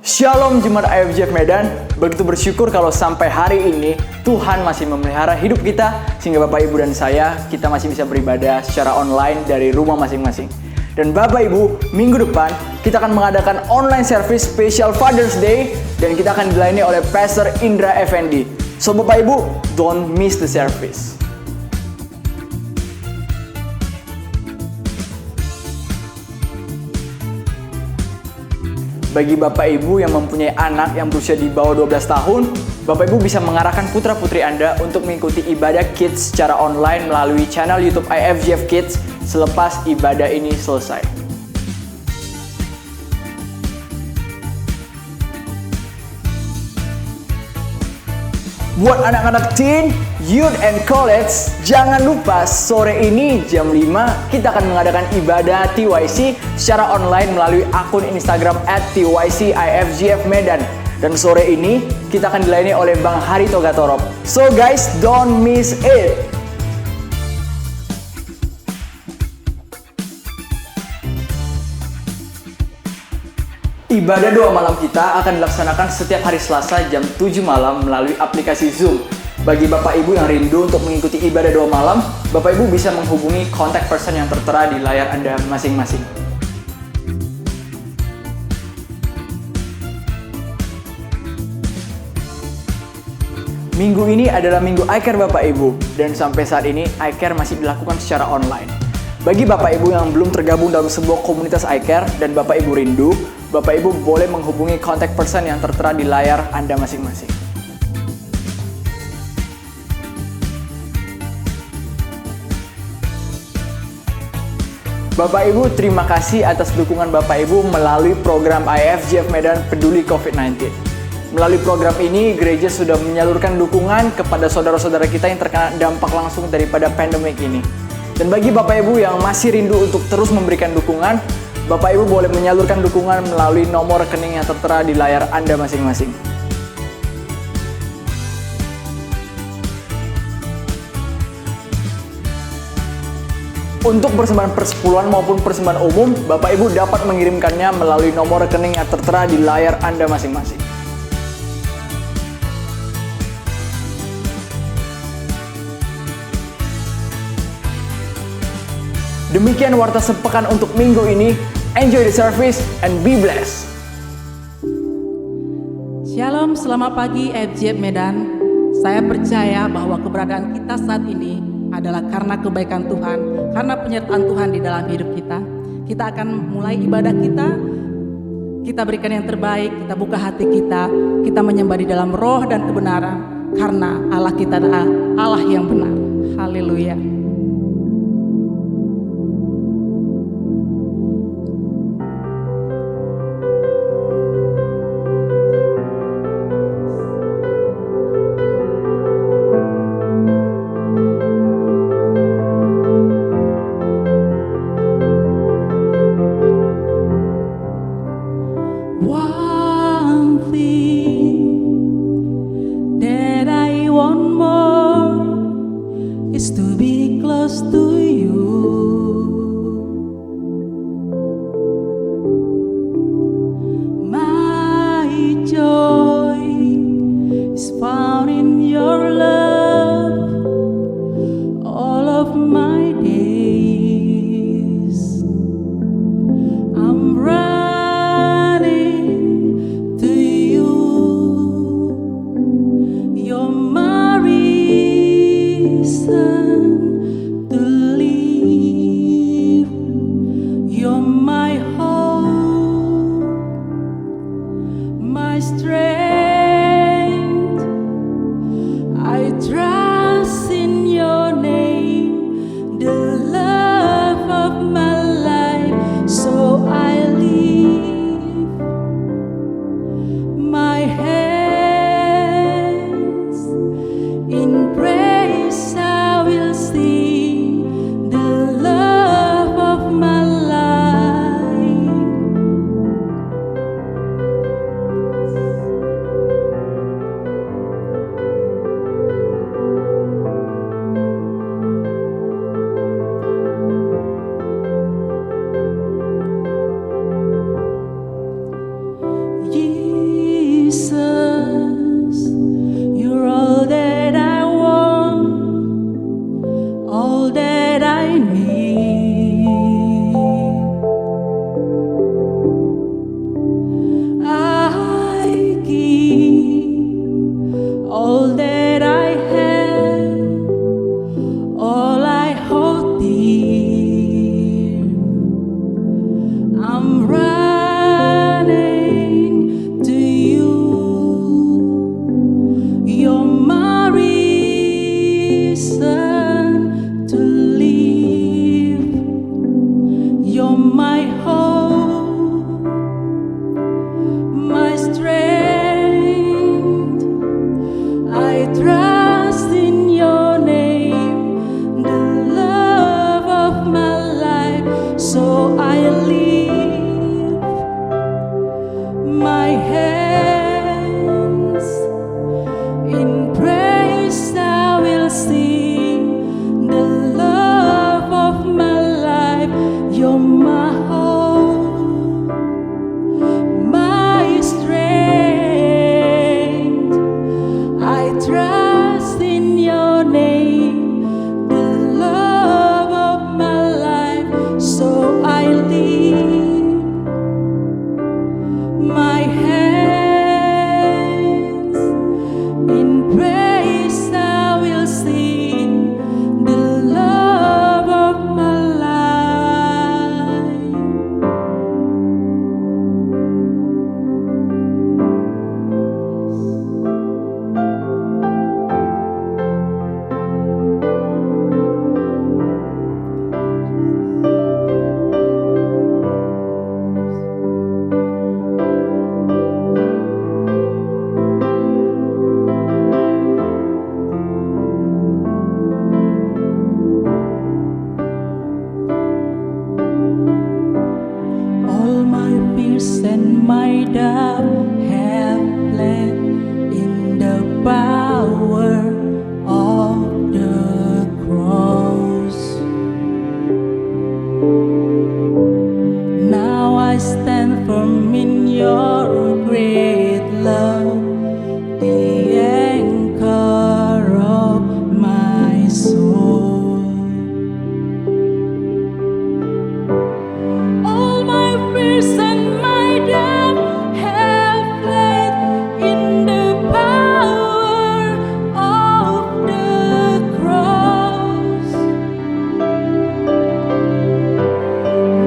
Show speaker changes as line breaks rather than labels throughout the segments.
Shalom Jemaat IFJF Medan, begitu bersyukur kalau sampai hari ini Tuhan masih memelihara hidup kita sehingga Bapak Ibu dan saya, kita masih bisa beribadah secara online dari rumah masing-masing. Dan Bapak Ibu, minggu depan kita akan mengadakan online service special Father's Day dan kita akan dilayani oleh Pastor Indra Effendi. So Bapak Ibu, don't miss the service. Bagi Bapak Ibu yang mempunyai anak yang berusia di bawah 12 tahun, Bapak Ibu bisa mengarahkan putra-putri Anda untuk mengikuti ibadah kids secara online melalui channel YouTube IFJF Kids selepas ibadah ini selesai. Buat anak-anak teen, youth, and college, jangan lupa sore ini jam 5 kita akan mengadakan ibadah TYC secara online melalui akun Instagram @TYCIFJFmedan. Dan sore ini kita akan dilayani oleh Bang Harito Gatorop. So guys, don't miss it! Ibadah doa malam kita akan dilaksanakan setiap hari Selasa jam 7 malam melalui aplikasi Zoom. Bagi Bapak Ibu yang rindu untuk mengikuti ibadah doa malam, Bapak Ibu bisa menghubungi kontak person yang tertera di layar Anda masing-masing. Minggu ini adalah minggu iCare Bapak Ibu, dan sampai saat ini iCare masih dilakukan secara online. Bagi Bapak Ibu yang belum tergabung dalam sebuah komunitas iCare dan Bapak Ibu rindu, Bapak Ibu boleh menghubungi kontak person yang tertera di layar Anda masing-masing. Bapak Ibu, terima kasih atas dukungan Bapak Ibu melalui program IFJF Medan Peduli COVID-19. Melalui program ini, gereja sudah menyalurkan dukungan kepada saudara-saudara kita yang terkena dampak langsung daripada pandemik ini. Dan bagi Bapak Ibu yang masih rindu untuk terus memberikan dukungan, Bapak Ibu boleh menyalurkan dukungan melalui nomor rekening yang tertera di layar Anda masing-masing. Untuk persembahan persepuluhan maupun persembahan umum, Bapak Ibu dapat mengirimkannya melalui nomor rekening yang tertera di layar Anda masing-masing. Demikian warta sepekan untuk minggu ini. Enjoy the service and be blessed.
Shalom, selamat pagi IFJF Medan. Saya percaya bahwa keberadaan kita saat ini adalah karena kebaikan Tuhan, karena penyertaan Tuhan di dalam hidup kita. Kita akan mulai ibadah kita berikan yang terbaik, kita buka hati kita menyembah di dalam roh dan kebenaran, karena Allah kita adalah Allah yang benar. Haleluya.
To be
hands in praise I will sing the love of my life. All my fears and my doubt have fled in the power of the cross. Now I stand firm in your great love, the anchor of my soul. All my fears and my doubt have fled in the power of the cross.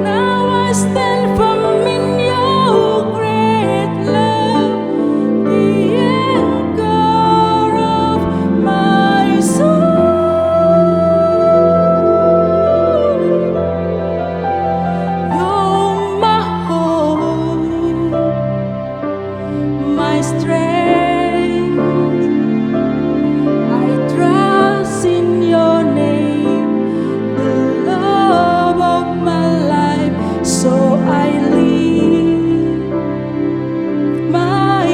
Now I stand firm in your great love, the anchor of my soul. You're my hope, my strength. I trust in your name, the love of my life. So I lift my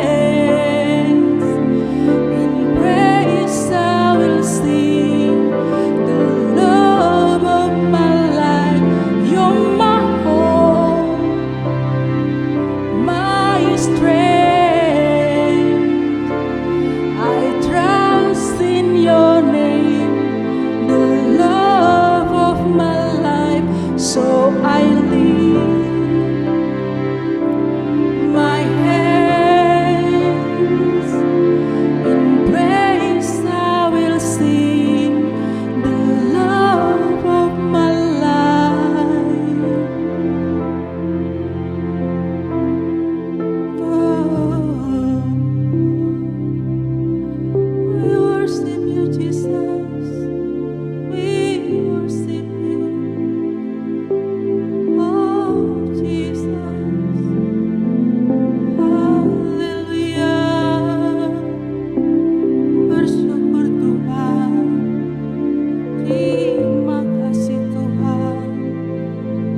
hands in praise. I will sing the love of my life. You're my hope, my strength. I trust in your name, the love of my life. So I lift my hands in praise. I will sing the love of my life. We worship you, Jesus. We worship you. Oh, Jesus. Haleluya. Bersyukur Tuhan. Terima kasih Tuhan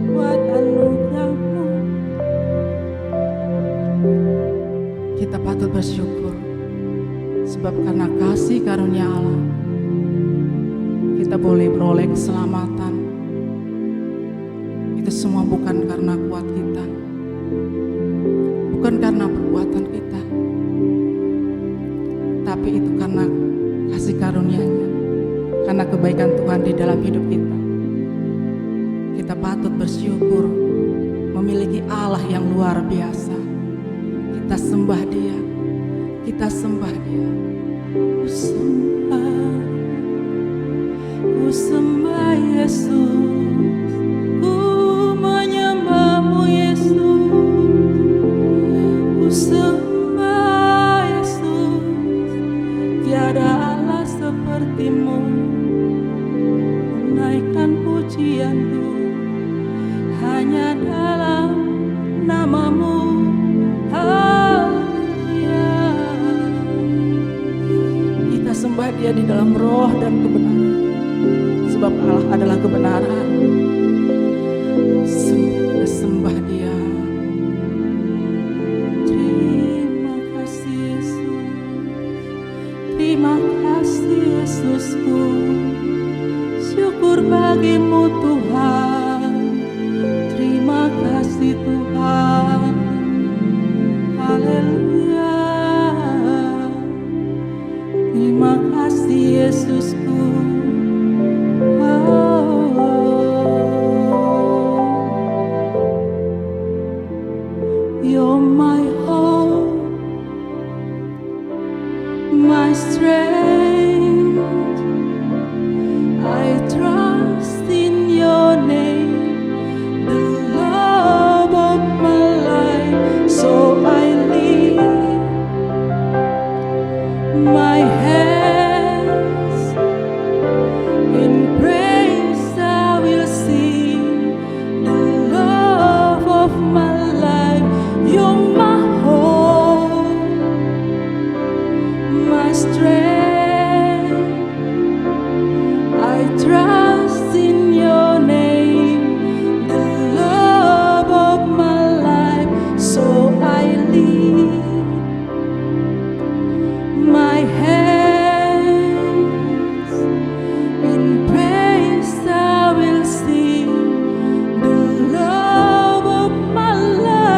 buat anugerah-Mu. Kita patut bersyukur sebab karena kasih karunia Allah kita boleh beroleh keselamatan. Itu semua bukan karena kuat kita, bukan karena perbuatan kita, tapi itu karena kasih karunia-Nya, karena kebaikan Tuhan di dalam hidup kita. Kita patut bersyukur memiliki Allah yang luar biasa. Kita sembah Dia, kita sembah Dia. Ku sembah Yesus, ku menyembah-Mu Yesus. Ku sembah Yesus, tiada Allah seperti-Mu. Ku naikkan pujianku hanya dalam nama-Mu. Haleluya. Kita sembah Dia di dalam roh dan kebenaran, sebab Allah adalah kebenaran. Kita sembah Dia. Terima kasih Yesus, terima kasih Yesusku. Syukur bagi-Mu Tuhan. Terima kasih Tuhan. Haleluya. Terima kasih Yesusku. You're my hope, my strength. I trust in your name, the love of my life. So I lift my hands in praise. I will sing the love of my life. You're my hope, my strength. I trust in your name, the love of my life. So I lift my hands in praise. I will sing the love of my life.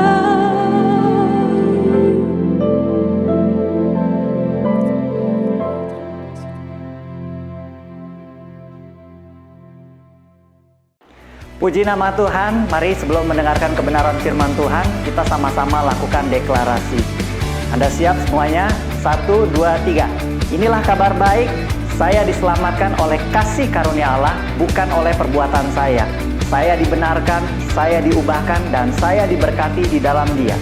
Puji nama Tuhan, mari sebelum mendengarkan kebenaran firman Tuhan, kita sama-sama lakukan deklarasi. Anda siap semuanya? 1, 2, 3. Inilah kabar baik, saya diselamatkan oleh kasih karunia Allah, bukan oleh perbuatan saya. Saya dibenarkan, saya diubahkan, dan saya diberkati di dalam Dia.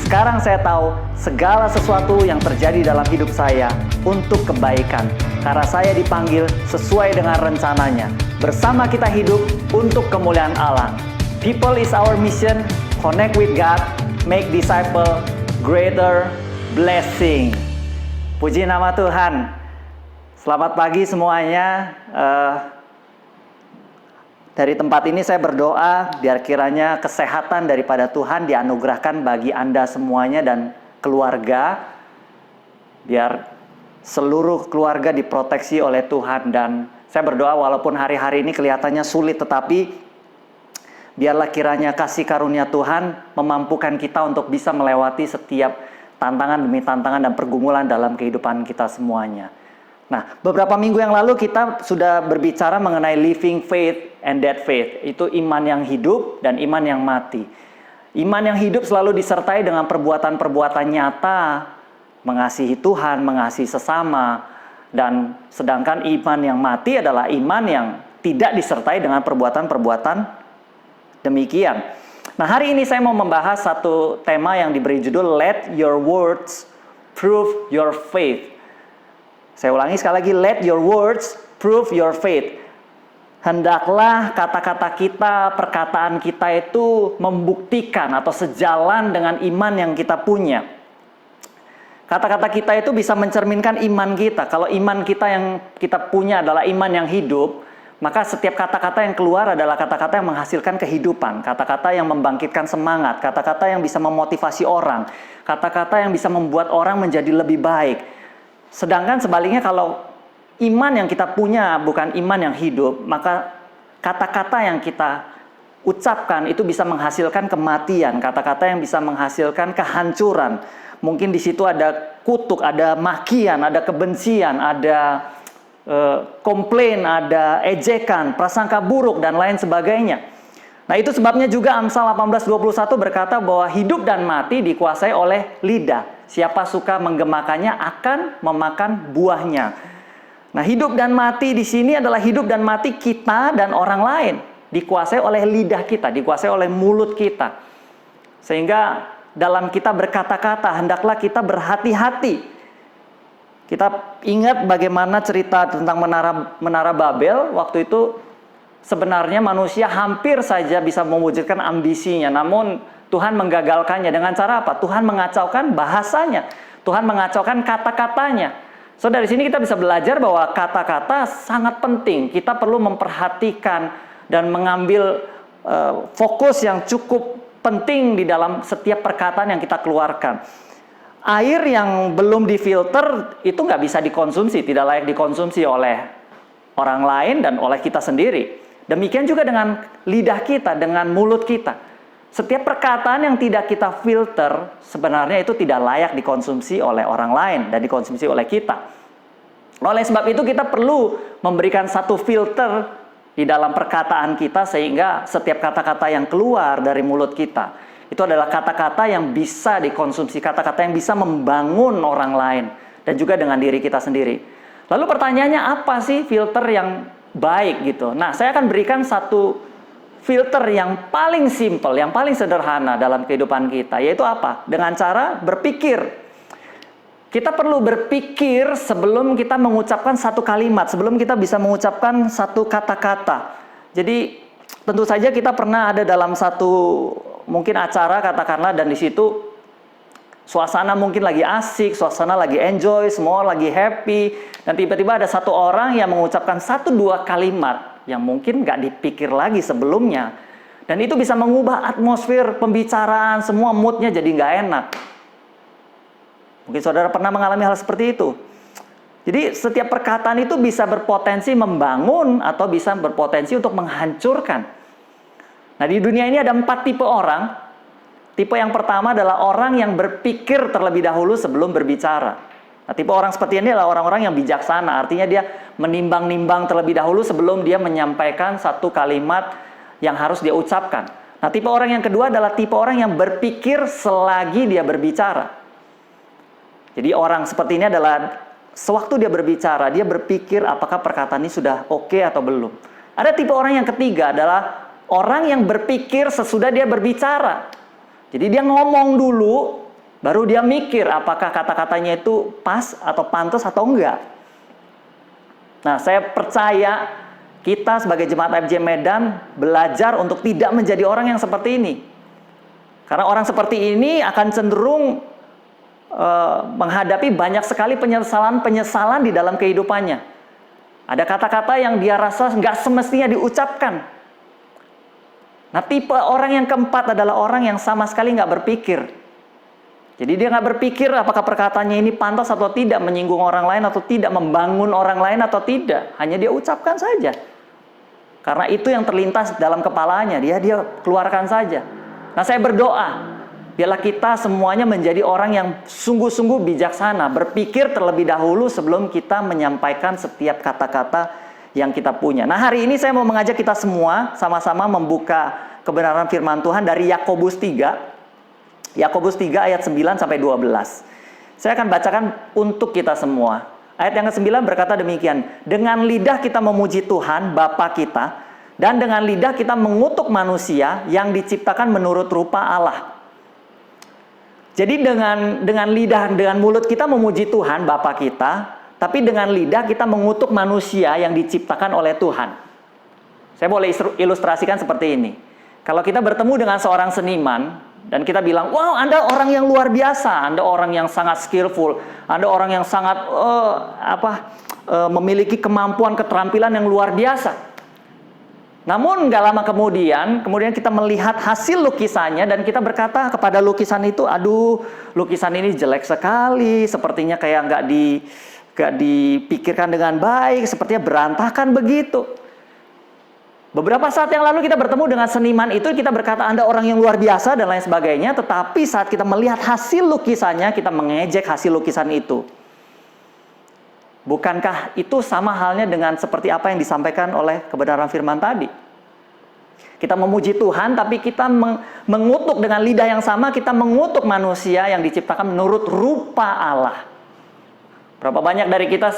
Sekarang saya tahu segala sesuatu yang terjadi dalam hidup saya untuk kebaikan, karena saya dipanggil sesuai dengan rencananya. Bersama kita hidup untuk kemuliaan Allah. People is our mission. Connect with God, make disciple, greater blessing. Puji nama Tuhan. Selamat pagi semuanya. Dari tempat ini saya berdoa biar kiranya kesehatan daripada Tuhan dianugerahkan bagi Anda semuanya dan keluarga. Biar seluruh keluarga diproteksi oleh Tuhan. Dan saya berdoa walaupun hari-hari ini kelihatannya sulit, tetapi biarlah kiranya kasih karunia Tuhan memampukan kita untuk bisa melewati setiap tantangan demi tantangan dan pergumulan dalam kehidupan kita semuanya. Nah, beberapa minggu yang lalu kita sudah berbicara mengenai living faith and dead faith. Itu iman yang hidup dan iman yang mati. Iman yang hidup selalu disertai dengan perbuatan-perbuatan nyata, mengasihi Tuhan, mengasihi sesama. Dan sedangkan iman yang mati adalah iman yang tidak disertai dengan perbuatan-perbuatan demikian. Nah, hari ini saya mau membahas satu tema yang diberi judul Let Your Words Prove Your Faith. Saya ulangi sekali lagi, let your words prove your faith. Hendaklah kata-kata kita, perkataan kita itu membuktikan atau sejalan dengan iman yang kita punya. Kata-kata kita itu bisa mencerminkan iman kita. Kalau iman kita yang kita punya adalah iman yang hidup, maka setiap kata-kata yang keluar adalah kata-kata yang menghasilkan kehidupan, kata-kata yang membangkitkan semangat, kata-kata yang bisa memotivasi orang, kata-kata yang bisa membuat orang menjadi lebih baik. Sedangkan sebaliknya kalau iman yang kita punya bukan iman yang hidup, maka kata-kata yang kita ucapkan itu bisa menghasilkan kematian, kata-kata yang bisa menghasilkan kehancuran. Mungkin di situ ada kutuk, ada makian, ada kebencian, ada komplain, ada ejekan, prasangka buruk, dan lain sebagainya. Nah, itu sebabnya juga Amsal 18:21 berkata bahwa hidup dan mati dikuasai oleh lidah. Siapa suka menggemakannya akan memakan buahnya. Nah, hidup dan mati di sini adalah hidup dan mati kita dan orang lain. Dikuasai oleh lidah kita, dikuasai oleh mulut kita. Sehingga dalam kita berkata-kata, hendaklah kita berhati-hati. Kita ingat bagaimana cerita tentang Menara Babel. Waktu itu sebenarnya manusia hampir saja bisa mewujudkan ambisinya. Namun Tuhan menggagalkannya. Dengan cara apa? Tuhan mengacaukan bahasanya. Tuhan mengacaukan kata-katanya. So dari sini kita bisa belajar bahwa kata-kata sangat penting. Kita perlu memperhatikan dan mengambil fokus yang cukup penting di dalam setiap perkataan yang kita keluarkan. Air yang belum difilter itu nggak bisa dikonsumsi, tidak layak dikonsumsi oleh orang lain dan oleh kita sendiri. Demikian juga dengan lidah kita, dengan mulut kita. Setiap perkataan yang tidak kita filter, sebenarnya itu tidak layak dikonsumsi oleh orang lain dan dikonsumsi oleh kita. Oleh sebab itu kita perlu memberikan satu filter di dalam perkataan kita sehingga setiap kata-kata yang keluar dari mulut kita Itu adalah kata-kata yang bisa dikonsumsi, kata-kata yang bisa membangun orang lain dan juga dengan diri kita sendiri. Lalu pertanyaannya, apa sih filter yang baik gitu? Nah, saya akan berikan satu filter yang paling simple, yang paling sederhana dalam kehidupan kita, yaitu apa? Dengan cara berpikir. Kita perlu berpikir sebelum kita mengucapkan satu kalimat, sebelum kita bisa mengucapkan satu kata-kata. Jadi tentu saja kita pernah ada dalam satu mungkin acara katakanlah, dan di situ suasana mungkin lagi asik, suasana lagi enjoy, semua lagi happy, dan tiba-tiba ada satu orang yang mengucapkan 1-2 kalimat yang mungkin nggak dipikir lagi sebelumnya, dan itu bisa mengubah atmosfer pembicaraan, semua moodnya jadi nggak enak. Mungkin saudara pernah mengalami hal seperti itu. Jadi setiap perkataan itu bisa berpotensi membangun atau bisa berpotensi untuk menghancurkan. Nah, di dunia ini ada 4 tipe orang. Tipe yang pertama adalah orang yang berpikir terlebih dahulu sebelum berbicara. Nah, tipe orang seperti ini adalah orang-orang yang bijaksana. Artinya dia menimbang-nimbang terlebih dahulu sebelum dia menyampaikan satu kalimat yang harus dia ucapkan. Nah, tipe orang yang kedua adalah tipe orang yang berpikir selagi dia berbicara. Jadi orang seperti ini adalah sewaktu dia berbicara, dia berpikir apakah perkataan ini sudah oke atau belum. Ada tipe orang yang ketiga adalah orang yang berpikir sesudah dia berbicara. Jadi dia ngomong dulu, baru dia mikir apakah kata-katanya itu pas atau pantas atau enggak. Nah, saya percaya kita sebagai jemaat FJ Medan belajar untuk tidak menjadi orang yang seperti ini. Karena orang seperti ini akan cenderung menghadapi banyak sekali penyesalan-penyesalan di dalam kehidupannya. Ada kata-kata yang dia rasa nggak semestinya diucapkan. Nah, tipe orang yang keempat adalah orang yang sama sekali nggak berpikir. Jadi dia nggak berpikir apakah perkataannya ini pantas atau tidak, menyinggung orang lain atau tidak, membangun orang lain atau tidak. Hanya dia ucapkan saja. Karena itu yang terlintas dalam kepalanya, dia keluarkan saja. Nah, saya berdoa, biarlah kita semuanya menjadi orang yang sungguh-sungguh bijaksana, berpikir terlebih dahulu sebelum kita menyampaikan setiap kata-kata yang kita punya. Nah, hari ini saya mau mengajak kita semua sama-sama membuka kebenaran firman Tuhan dari Yakobus 3. Yakobus 3 ayat 9 sampai 12. Saya akan bacakan untuk kita semua. Ayat yang ke-9 berkata demikian, dengan lidah kita memuji Tuhan Bapa kita, dan dengan lidah kita mengutuk manusia yang diciptakan menurut rupa Allah. Jadi dengan lidah, dengan mulut kita memuji Tuhan Bapa kita, tapi dengan lidah kita mengutuk manusia yang diciptakan oleh Tuhan. Saya boleh ilustrasikan seperti ini. Kalau kita bertemu dengan seorang seniman dan kita bilang, wow, Anda orang yang luar biasa, Anda orang yang sangat skillful, Anda orang yang sangat memiliki kemampuan, keterampilan yang luar biasa. Namun nggak lama kemudian kita melihat hasil lukisannya dan kita berkata kepada lukisan itu, aduh, lukisan ini jelek sekali, sepertinya kayak nggak dipikirkan dengan baik, sepertinya berantakan begitu. Beberapa saat yang lalu kita bertemu dengan seniman itu, kita berkata Anda orang yang luar biasa dan lain sebagainya, tetapi saat kita melihat hasil lukisannya, kita mengejek hasil lukisan itu. Bukankah itu sama halnya dengan seperti apa yang disampaikan oleh kebenaran firman tadi? Kita memuji Tuhan, tapi kita mengutuk dengan lidah yang sama, kita mengutuk manusia yang diciptakan menurut rupa Allah. Berapa banyak dari kita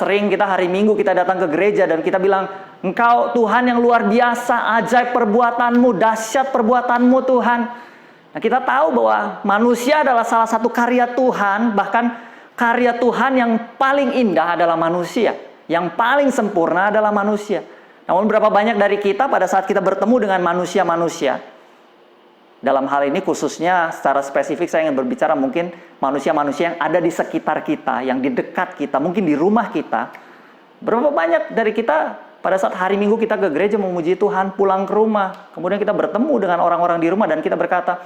hari Minggu kita datang ke gereja dan kita bilang, Engkau Tuhan yang luar biasa, ajaib perbuatanmu, dahsyat perbuatanmu Tuhan. Nah, kita tahu bahwa manusia adalah salah satu karya Tuhan, bahkan karya Tuhan yang paling indah adalah manusia. Yang paling sempurna adalah manusia. Namun berapa banyak dari kita pada saat kita bertemu dengan manusia-manusia, dalam hal ini khususnya secara spesifik saya ingin berbicara mungkin manusia-manusia yang ada di sekitar kita, yang di dekat kita, mungkin di rumah kita. Berapa banyak dari kita pada saat hari Minggu kita ke gereja memuji Tuhan, pulang ke rumah, kemudian kita bertemu dengan orang-orang di rumah dan kita berkata,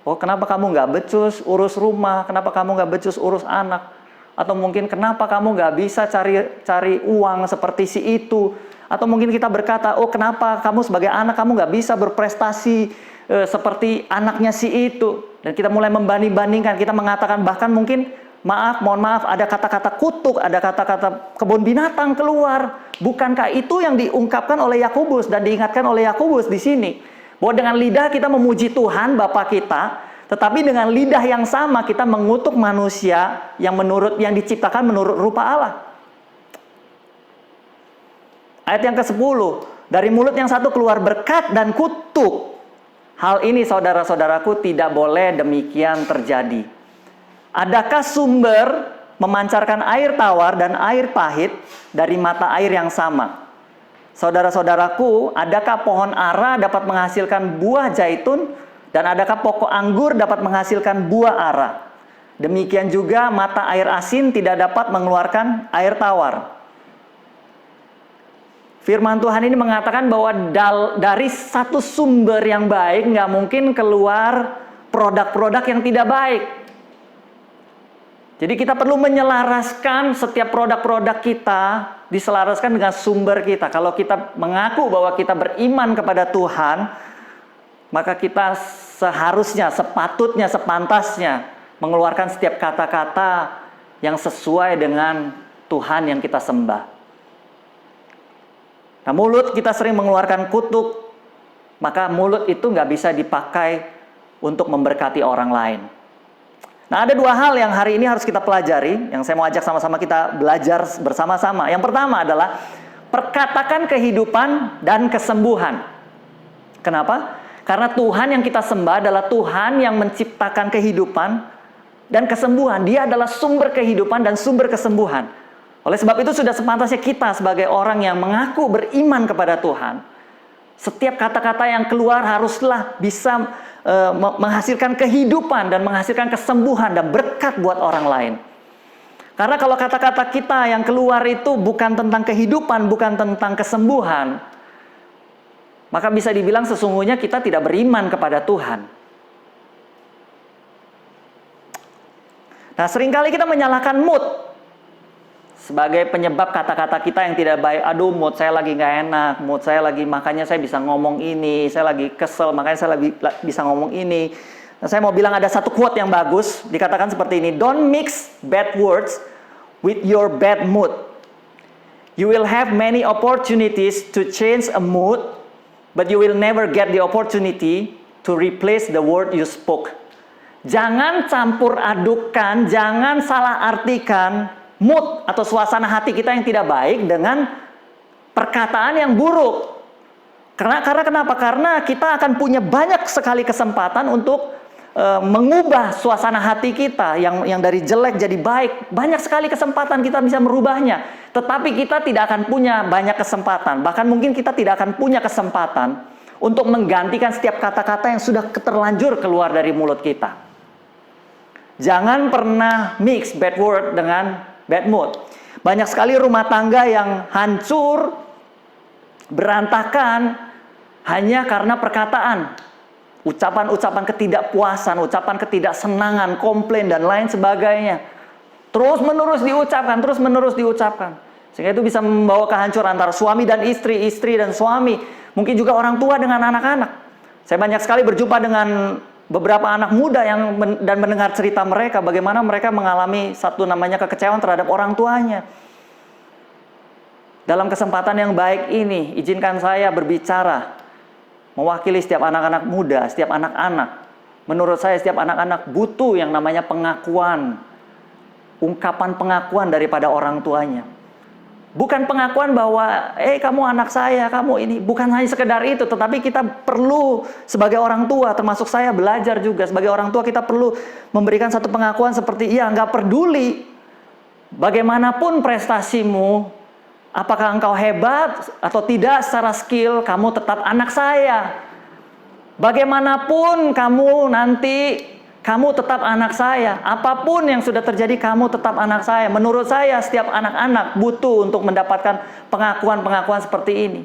oh, kenapa kamu nggak becus urus rumah? Kenapa kamu nggak becus urus anak? Atau mungkin kenapa kamu nggak bisa cari uang seperti si itu? Atau mungkin kita berkata, oh, kenapa kamu sebagai anak kamu nggak bisa berprestasi seperti anaknya si itu? Dan kita mulai membanding-bandingkan. Kita mengatakan bahkan mungkin mohon maaf, ada kata-kata kutuk, ada kata-kata kebun binatang keluar. Bukankah itu yang diungkapkan oleh Yakobus dan diingatkan oleh Yakobus di sini? Bahwa dengan lidah kita memuji Tuhan Bapa kita, Tetapi dengan lidah yang sama kita mengutuk manusia yang diciptakan menurut rupa Allah. Ayat yang ke-10, dari mulut yang satu keluar berkat dan kutuk. Hal ini saudara-saudaraku tidak boleh demikian terjadi. Adakah sumber memancarkan air tawar dan air pahit dari mata air yang sama? Saudara-saudaraku, adakah pohon ara dapat menghasilkan buah zaitun dan adakah pokok anggur dapat menghasilkan buah ara? Demikian juga mata air asin tidak dapat mengeluarkan air tawar. Firman Tuhan ini mengatakan bahwa dari satu sumber yang baik nggak mungkin keluar produk-produk yang tidak baik. Jadi kita perlu menyelaraskan setiap produk-produk kita, diselaraskan dengan sumber kita. Kalau kita mengaku bahwa kita beriman kepada Tuhan, maka kita seharusnya, sepatutnya, sepantasnya mengeluarkan setiap kata-kata yang sesuai dengan Tuhan yang kita sembah. Nah, mulut kita sering mengeluarkan kutuk, maka mulut itu nggak bisa dipakai untuk memberkati orang lain. Nah, ada dua hal yang hari ini harus kita pelajari, yang saya mau ajak sama-sama kita belajar bersama-sama. Yang pertama adalah perkatakan kehidupan dan kesembuhan. Kenapa? Karena Tuhan yang kita sembah adalah Tuhan yang menciptakan kehidupan dan kesembuhan. Dia adalah sumber kehidupan dan sumber kesembuhan. Oleh sebab itu sudah sepantasnya kita sebagai orang yang mengaku beriman kepada Tuhan, setiap kata-kata yang keluar haruslah bisa menghasilkan kehidupan dan menghasilkan kesembuhan dan berkat buat orang lain. Karena kalau kata-kata kita yang keluar itu bukan tentang kehidupan, bukan tentang kesembuhan, maka bisa dibilang sesungguhnya kita tidak beriman kepada Tuhan. Nah, seringkali kita menyalahkan mood sebagai penyebab kata-kata kita yang tidak baik. Aduh, mood saya lagi nggak enak, mood saya lagi, makanya saya bisa ngomong ini, saya lagi kesel, makanya saya bisa ngomong ini. Nah, saya mau bilang ada satu quote yang bagus, dikatakan seperti ini, don't mix bad words with your bad mood. You will have many opportunities to change a mood, but you will never get the opportunity to replace the word you spoke. Jangan campur adukan, jangan salah artikan mood atau suasana hati kita yang tidak baik dengan perkataan yang buruk. Karena kenapa? Karena kita akan punya banyak sekali kesempatan untuk mengubah suasana hati kita yang dari jelek jadi baik. Banyak sekali kesempatan kita bisa merubahnya. Tetapi kita tidak akan punya banyak kesempatan. Bahkan mungkin kita tidak akan punya kesempatan untuk menggantikan setiap kata-kata yang sudah terlanjur keluar dari mulut kita. Jangan pernah mix bad word dengan bad mood. Banyak sekali rumah tangga yang hancur, berantakan hanya karena perkataan. Ucapan-ucapan ketidakpuasan, ucapan ketidaksenangan, komplain dan lain sebagainya. Terus menerus diucapkan. Sehingga itu bisa membawa kehancuran antara suami dan istri, istri dan suami. Mungkin juga orang tua dengan anak-anak. Saya banyak sekali berjumpa dengan beberapa anak muda dan mendengar cerita mereka, bagaimana mereka mengalami satu namanya kekecewaan terhadap orang tuanya. Dalam kesempatan yang baik ini, izinkan saya berbicara, mewakili setiap anak-anak muda, setiap anak-anak. Menurut saya setiap anak-anak butuh yang namanya pengakuan, ungkapan pengakuan daripada orang tuanya. Bukan pengakuan bahwa, kamu anak saya, kamu ini. Bukan hanya sekedar itu, tetapi kita perlu sebagai orang tua, termasuk saya belajar juga. Sebagai orang tua kita perlu memberikan satu pengakuan seperti, nggak peduli bagaimanapun prestasimu, apakah engkau hebat atau tidak secara skill, kamu tetap anak saya. Bagaimanapun kamu nanti, kamu tetap anak saya. Apapun yang sudah terjadi, kamu tetap anak saya. Menurut saya, setiap anak-anak butuh untuk mendapatkan pengakuan-pengakuan seperti ini.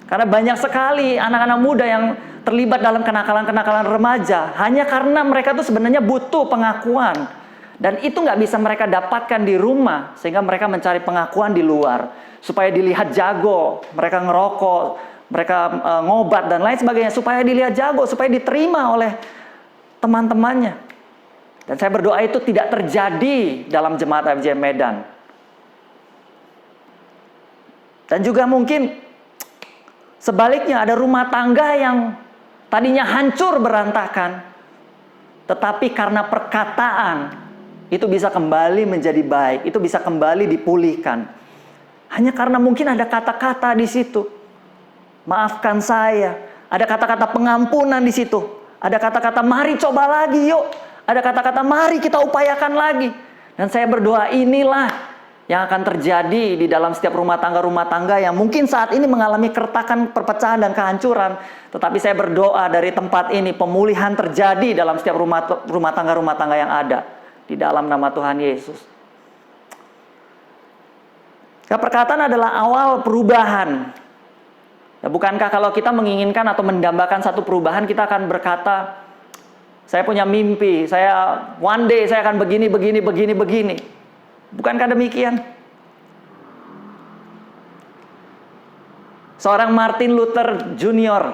Karena banyak sekali anak-anak muda yang terlibat dalam kenakalan-kenakalan remaja. Hanya karena mereka tuh sebenarnya butuh pengakuan. Dan itu nggak bisa mereka dapatkan di rumah. Sehingga mereka mencari pengakuan di luar. Supaya dilihat jago, mereka ngerokok, mereka ngobat dan lain sebagainya. Supaya dilihat jago, supaya diterima oleh teman-temannya. Dan saya berdoa itu tidak terjadi dalam jemaat FJM Medan. Dan juga mungkin sebaliknya ada rumah tangga yang tadinya hancur berantakan. Tetapi karena perkataan, itu bisa kembali menjadi baik, itu bisa kembali dipulihkan. Hanya karena mungkin ada kata-kata di situ. Maafkan saya. Ada kata-kata pengampunan di situ. Ada kata-kata mari coba lagi yuk. Ada kata-kata mari kita upayakan lagi. Dan saya berdoa inilah yang akan terjadi di dalam setiap rumah tangga yang mungkin saat ini mengalami keretakan, perpecahan, dan kehancuran. Tetapi saya berdoa dari tempat ini pemulihan terjadi dalam setiap rumah tangga yang ada. Di dalam nama Tuhan Yesus. Perkataan adalah awal perubahan. Ya, bukankah kalau kita menginginkan atau mendambakan satu perubahan, kita akan berkata, saya punya mimpi, one day saya akan begini. Bukankah demikian? Seorang Martin Luther Jr.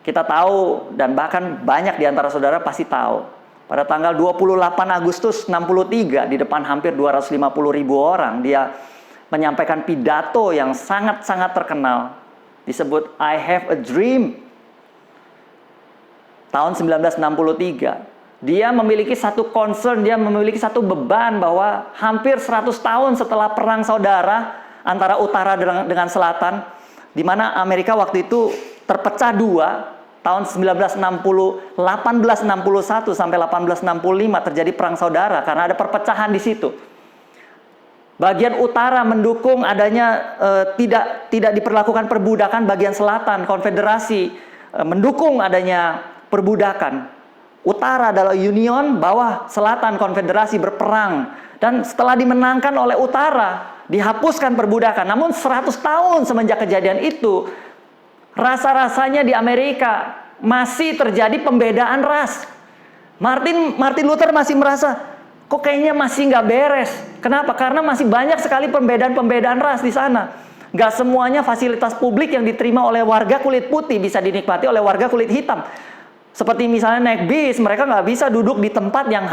Kita tahu, dan bahkan banyak di antara saudara pasti tahu. Pada tanggal 28 Agustus 63, di depan hampir 250.000 orang, dia menyampaikan pidato yang sangat-sangat terkenal. Disebut I Have a Dream. Tahun 1963. Dia memiliki satu concern, dia memiliki satu beban bahwa hampir 100 tahun setelah perang saudara antara utara dengan selatan, di mana Amerika waktu itu terpecah dua. Tahun 1861 sampai 1865 terjadi perang saudara karena ada perpecahan di situ. Bagian utara mendukung adanya tidak diperlakukan perbudakan, bagian selatan konfederasi mendukung adanya perbudakan. Utara adalah Union, bawah selatan konfederasi berperang, dan setelah dimenangkan oleh utara dihapuskan perbudakan. Namun 100 tahun semenjak kejadian itu, rasa-rasanya di Amerika masih terjadi pembedaan ras. Martin Luther masih merasa, kok kayaknya masih nggak beres. Kenapa? Karena masih banyak sekali pembedaan ras di sana. Nggak semuanya fasilitas publik yang diterima oleh warga kulit putih bisa dinikmati oleh warga kulit hitam. Seperti misalnya naik bis, mereka nggak bisa duduk di tempat yang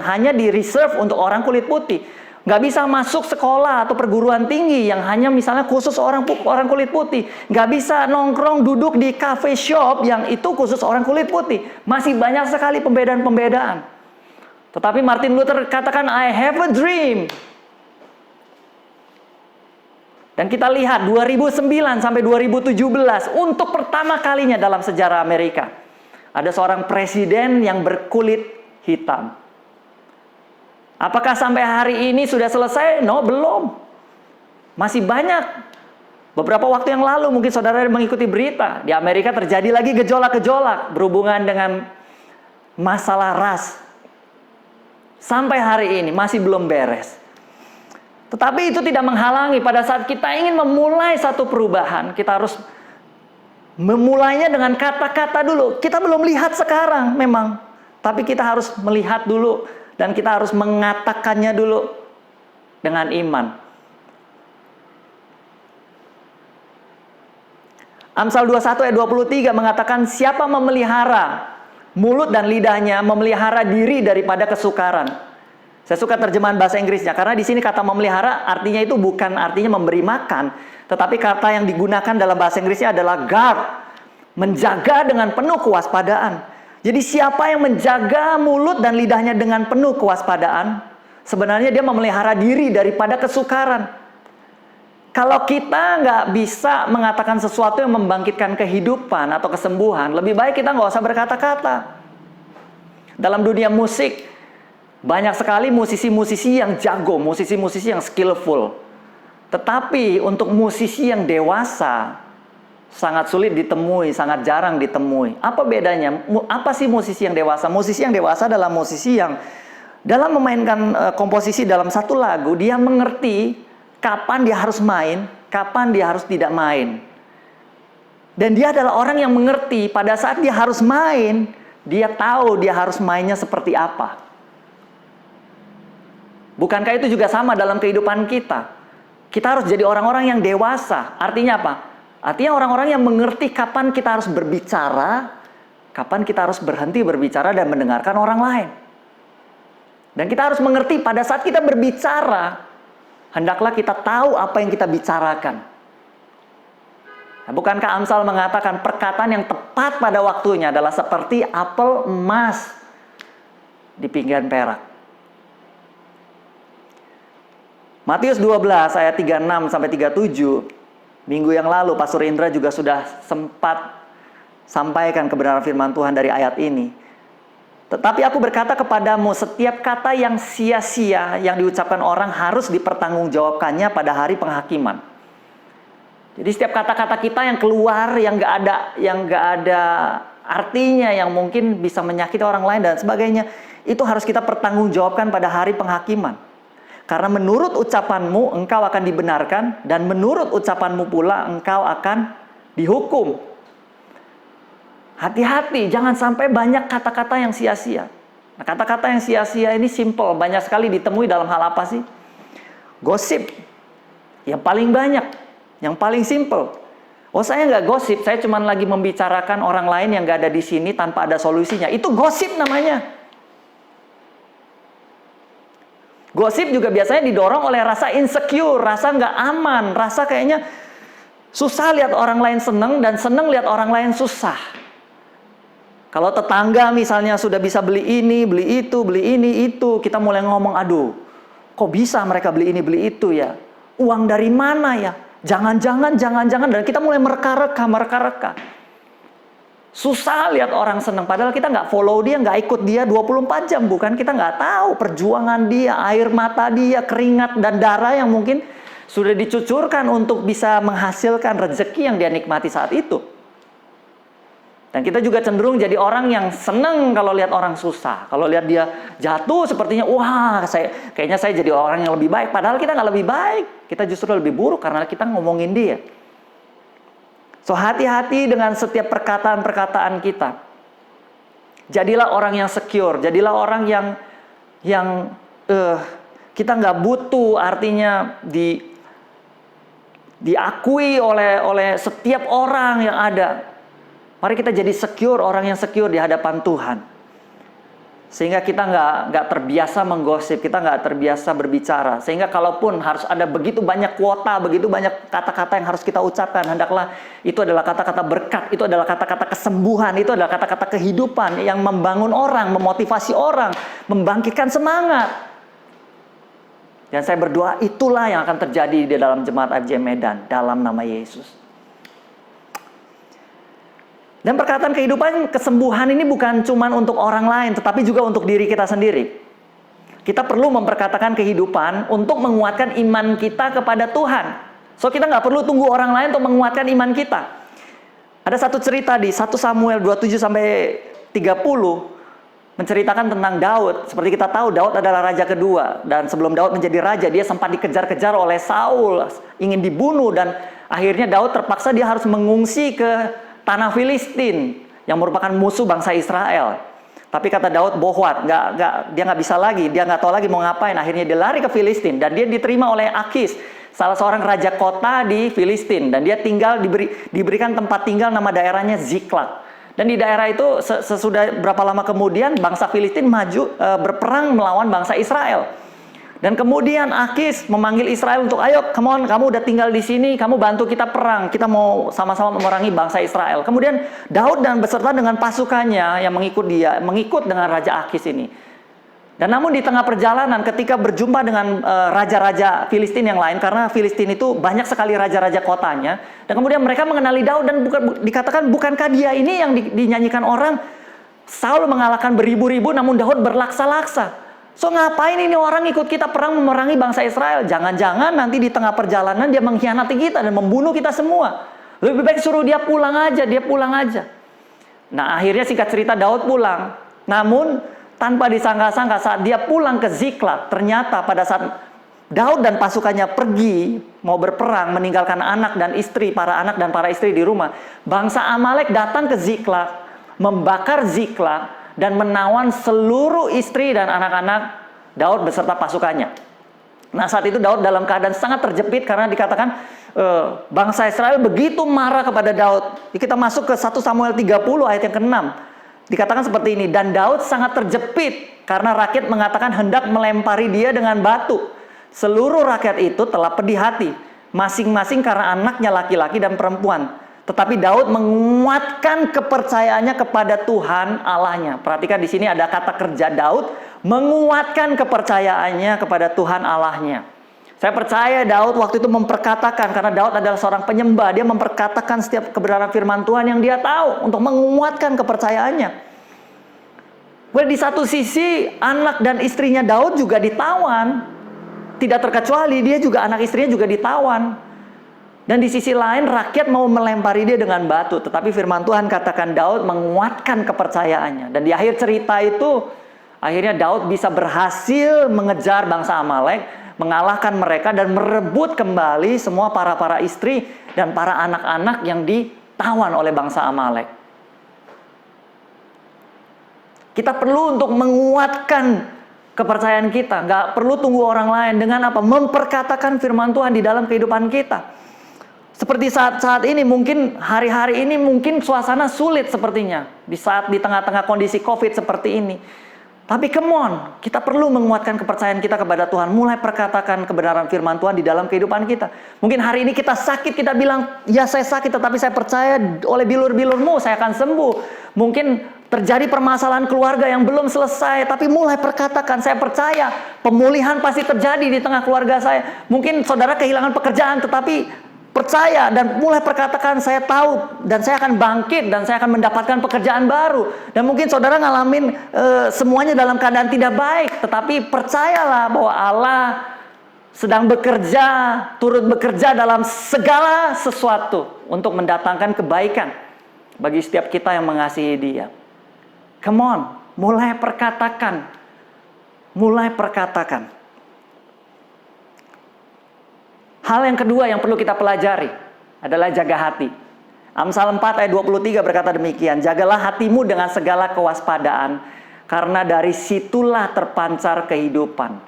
hanya di reserve untuk orang kulit putih. Nggak bisa masuk sekolah atau perguruan tinggi yang hanya misalnya khusus orang kulit putih. Nggak bisa nongkrong duduk di cafe shop yang itu khusus orang kulit putih. Masih banyak sekali pembedaan. Tetapi Martin Luther katakan, I have a dream. Dan kita lihat 2009 sampai 2017 untuk pertama kalinya dalam sejarah Amerika, ada seorang presiden yang berkulit hitam. Apakah sampai hari ini sudah selesai? No, belum. Masih banyak. Beberapa waktu yang lalu mungkin saudara mengikuti berita. Di Amerika terjadi lagi gejolak-gejolak berhubungan dengan masalah ras. Sampai hari ini masih belum beres. Tetapi itu tidak menghalangi pada saat kita ingin memulai satu perubahan. Kita harus memulainya dengan kata-kata dulu. Kita belum lihat sekarang memang. Tapi kita harus melihat dulu. Dan kita harus mengatakannya dulu dengan iman. Amsal 21 ayat 23 mengatakan, siapa memelihara mulut dan lidahnya, memelihara diri daripada kesukaran. Saya suka terjemahan bahasa Inggrisnya, karena di sini kata memelihara artinya itu bukan artinya memberi makan, tetapi kata yang digunakan dalam bahasa Inggrisnya adalah guard, menjaga dengan penuh kewaspadaan. Jadi siapa yang menjaga mulut dan lidahnya dengan penuh kewaspadaan, sebenarnya dia memelihara diri daripada kesukaran. Kalau kita nggak bisa mengatakan sesuatu yang membangkitkan kehidupan atau kesembuhan, lebih baik kita nggak usah berkata-kata. Dalam dunia musik, banyak sekali musisi-musisi yang jago, musisi-musisi yang skillful. Tetapi untuk musisi yang dewasa, sangat sulit ditemui, sangat jarang ditemui. Apa bedanya? Apa sih musisi yang dewasa? Musisi yang dewasa adalah musisi yang dalam memainkan komposisi dalam satu lagu, dia mengerti kapan dia harus main, kapan dia harus tidak main. Dan dia adalah orang yang mengerti pada saat dia harus main, dia tahu dia harus mainnya seperti apa. Bukankah itu juga sama dalam kehidupan kita? Kita harus jadi orang-orang yang dewasa. Artinya apa? Artinya orang-orang yang mengerti kapan kita harus berbicara, kapan kita harus berhenti berbicara dan mendengarkan orang lain. Dan kita harus mengerti pada saat kita berbicara, hendaklah kita tahu apa yang kita bicarakan. Bukankah Amsal mengatakan perkataan yang tepat pada waktunya adalah seperti apel emas di pinggan perak. Matius 12 ayat 36 sampai 37. Minggu yang lalu Pastor Indra juga sudah sempat sampaikan kebenaran firman Tuhan dari ayat ini. Tetapi aku berkata kepadamu, setiap kata yang sia-sia yang diucapkan orang harus dipertanggungjawabkannya pada hari penghakiman. Jadi setiap kata-kata kita yang keluar yang nggak ada artinya, yang mungkin bisa menyakiti orang lain dan sebagainya, itu harus kita pertanggungjawabkan pada hari penghakiman. Karena menurut ucapanmu engkau akan dibenarkan, dan menurut ucapanmu pula engkau akan dihukum. Hati-hati, jangan sampai banyak kata-kata yang sia-sia. Nah, kata-kata yang sia-sia ini simple, banyak sekali ditemui dalam hal apa sih? Gosip, yang paling banyak. Yang paling simple. Oh, saya nggak gosip, saya cuma lagi membicarakan orang lain yang nggak ada di sini tanpa ada solusinya. Itu gosip namanya. Gosip juga biasanya didorong oleh rasa insecure, rasa nggak aman, rasa kayaknya susah lihat orang lain seneng dan seneng lihat orang lain susah. Kalau tetangga misalnya sudah bisa beli ini, beli itu, beli ini, itu, kita mulai ngomong, aduh, kok bisa mereka beli ini, beli itu ya? Uang dari mana ya? Jangan-jangan, dan kita mulai mereka-reka. Susah lihat orang senang, padahal kita nggak follow dia, nggak ikut dia 24 jam, bukan? Kita nggak tahu perjuangan dia, air mata dia, keringat dan darah yang mungkin sudah dicucurkan untuk bisa menghasilkan rezeki yang dia nikmati saat itu. Dan kita juga cenderung jadi orang yang senang kalau lihat orang susah. Kalau lihat dia jatuh sepertinya, wah, kayaknya saya jadi orang yang lebih baik. Padahal kita nggak lebih baik. Kita justru lebih buruk karena kita ngomongin dia. So, hati-hati dengan setiap perkataan-perkataan kita. Jadilah orang yang secure. Jadilah orang yang kita nggak butuh, artinya diakui oleh setiap orang yang ada. Mari kita jadi secure, orang yang secure di hadapan Tuhan. Sehingga kita nggak terbiasa menggosip, kita nggak terbiasa berbicara. Sehingga kalaupun harus ada begitu banyak kuota, begitu banyak kata-kata yang harus kita ucapkan, hendaklah itu adalah kata-kata berkat, itu adalah kata-kata kesembuhan, itu adalah kata-kata kehidupan yang membangun orang, memotivasi orang, membangkitkan semangat. Dan saya berdoa itulah yang akan terjadi di dalam jemaat FJM Medan, dalam nama Yesus. Dan perkataan kehidupan, kesembuhan ini bukan cuma untuk orang lain, tetapi juga untuk diri kita sendiri. Kita perlu memperkatakan kehidupan untuk menguatkan iman kita kepada Tuhan. So, kita nggak perlu tunggu orang lain untuk menguatkan iman kita. Ada satu cerita di 1 Samuel 27-30 menceritakan tentang Daud. Seperti kita tahu, Daud adalah raja kedua. Dan sebelum Daud menjadi raja, dia sempat dikejar-kejar oleh Saul, ingin dibunuh. Dan akhirnya Daud terpaksa dia harus mengungsi ke tanah Filistin yang merupakan musuh bangsa Israel. Tapi kata Daud, bohwat, dia nggak bisa lagi, dia nggak tahu lagi mau ngapain. Akhirnya dia lari ke Filistin dan dia diterima oleh Akis, salah seorang raja kota di Filistin, dan dia tinggal diberikan tempat tinggal, nama daerahnya Ziklag. Dan di daerah itu sesudah berapa lama kemudian bangsa Filistin maju berperang melawan bangsa Israel. Dan kemudian Akis memanggil Israel untuk, ayo, come on, kamu udah tinggal di sini, kamu bantu kita perang, kita mau sama-sama memerangi bangsa Israel. Kemudian Daud dan beserta dengan pasukannya yang mengikut dengan Raja Akis ini. Dan namun di tengah perjalanan ketika berjumpa dengan raja-raja Filistin yang lain, karena Filistin itu banyak sekali raja-raja kotanya, dan kemudian mereka mengenali Daud dan dikatakan, bukankah dia ini yang dinyanyikan orang, Saul mengalahkan beribu-ribu namun Daud berlaksa-laksa. So, ngapain ini orang ikut kita perang memerangi bangsa Israel? Jangan-jangan nanti di tengah perjalanan dia mengkhianati kita dan membunuh kita semua. Lebih baik suruh dia pulang aja. Nah, akhirnya singkat cerita Daud pulang. Namun tanpa disangka-sangka saat dia pulang ke Ziklag, ternyata pada saat Daud dan pasukannya pergi mau berperang, meninggalkan anak dan istri, para anak dan para istri di rumah, bangsa Amalek datang ke Ziklag, membakar Ziklag, dan menawan seluruh istri dan anak-anak Daud beserta pasukannya. Nah, saat itu Daud dalam keadaan sangat terjepit karena dikatakan bangsa Israel begitu marah kepada Daud. Kita masuk ke 1 Samuel 30 ayat yang ke-6. Dikatakan seperti ini, dan Daud sangat terjepit karena rakyat mengatakan hendak melempari dia dengan batu. Seluruh rakyat itu telah pedih hati, masing-masing karena anaknya laki-laki dan perempuan. tetapi Daud menguatkan kepercayaannya kepada Tuhan Allahnya. Perhatikan di sini ada kata kerja Daud menguatkan kepercayaannya kepada Tuhan Allahnya. Saya percaya Daud waktu itu memperkatakan, karena Daud adalah seorang penyembah, dia memperkatakan setiap kebenaran firman Tuhan yang dia tahu untuk menguatkan kepercayaannya. Di satu sisi anak dan istrinya Daud juga ditawan, tidak terkecuali dia juga anak istrinya juga ditawan. Dan di sisi lain rakyat mau melempari dia dengan batu. Tetapi firman Tuhan katakan Daud menguatkan kepercayaannya. Dan di akhir cerita itu, akhirnya Daud bisa berhasil mengejar bangsa Amalek, mengalahkan mereka dan merebut kembali semua para istri dan para anak-anak yang ditawan oleh bangsa Amalek. Kita perlu untuk menguatkan kepercayaan kita. Nggak perlu tunggu orang lain. Dengan apa? Memperkatakan firman Tuhan di dalam kehidupan kita. Seperti saat ini, mungkin hari-hari ini mungkin suasana sulit sepertinya. Di tengah-tengah kondisi COVID seperti ini. Tapi come on, kita perlu menguatkan kepercayaan kita kepada Tuhan. Mulai perkatakan kebenaran firman Tuhan di dalam kehidupan kita. Mungkin hari ini kita sakit, kita bilang, ya saya sakit tetapi saya percaya oleh bilur-bilurmu saya akan sembuh. Mungkin terjadi permasalahan keluarga yang belum selesai, tapi mulai perkatakan, saya percaya pemulihan pasti terjadi di tengah keluarga saya. Mungkin saudara kehilangan pekerjaan, tetapi percaya dan mulai perkatakan, saya tahu dan saya akan bangkit dan saya akan mendapatkan pekerjaan baru. Dan mungkin saudara ngalamin semuanya dalam keadaan tidak baik, tetapi percayalah bahwa Allah sedang bekerja, turut bekerja dalam segala sesuatu untuk mendatangkan kebaikan bagi setiap kita yang mengasihi Dia. Come on, mulai perkatakan. Mulai perkatakan. Hal yang kedua yang perlu kita pelajari adalah jaga hati. Amsal 4 ayat 23 berkata demikian, jagalah hatimu dengan segala kewaspadaan, karena dari situlah terpancar kehidupan.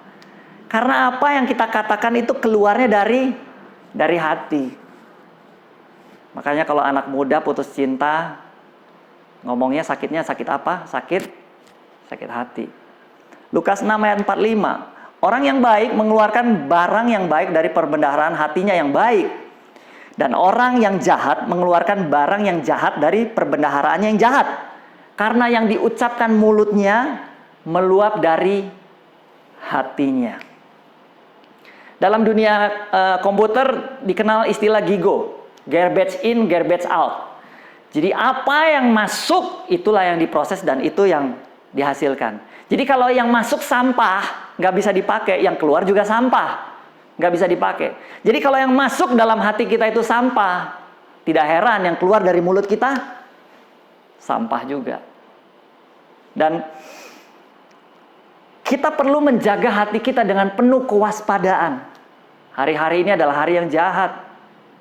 Karena apa yang kita katakan itu keluarnya dari hati. Makanya kalau anak muda putus cinta, ngomongnya sakitnya sakit apa? Sakit hati. Lukas 6 ayat 45. Orang yang baik mengeluarkan barang yang baik dari perbendaharaan hatinya yang baik. Dan orang yang jahat mengeluarkan barang yang jahat dari perbendaharaannya yang jahat. Karena yang diucapkan mulutnya meluap dari hatinya. Dalam dunia komputer dikenal istilah GIGO. Garbage in, garbage out. Jadi apa yang masuk itulah yang diproses dan itu yang dihasilkan. Jadi kalau yang masuk sampah, nggak bisa dipakai, yang keluar juga sampah, nggak bisa dipakai. Jadi kalau yang masuk dalam hati kita itu sampah, tidak heran yang keluar dari mulut kita sampah juga. Dan kita perlu menjaga hati kita dengan penuh kewaspadaan. Hari-hari ini adalah hari yang jahat.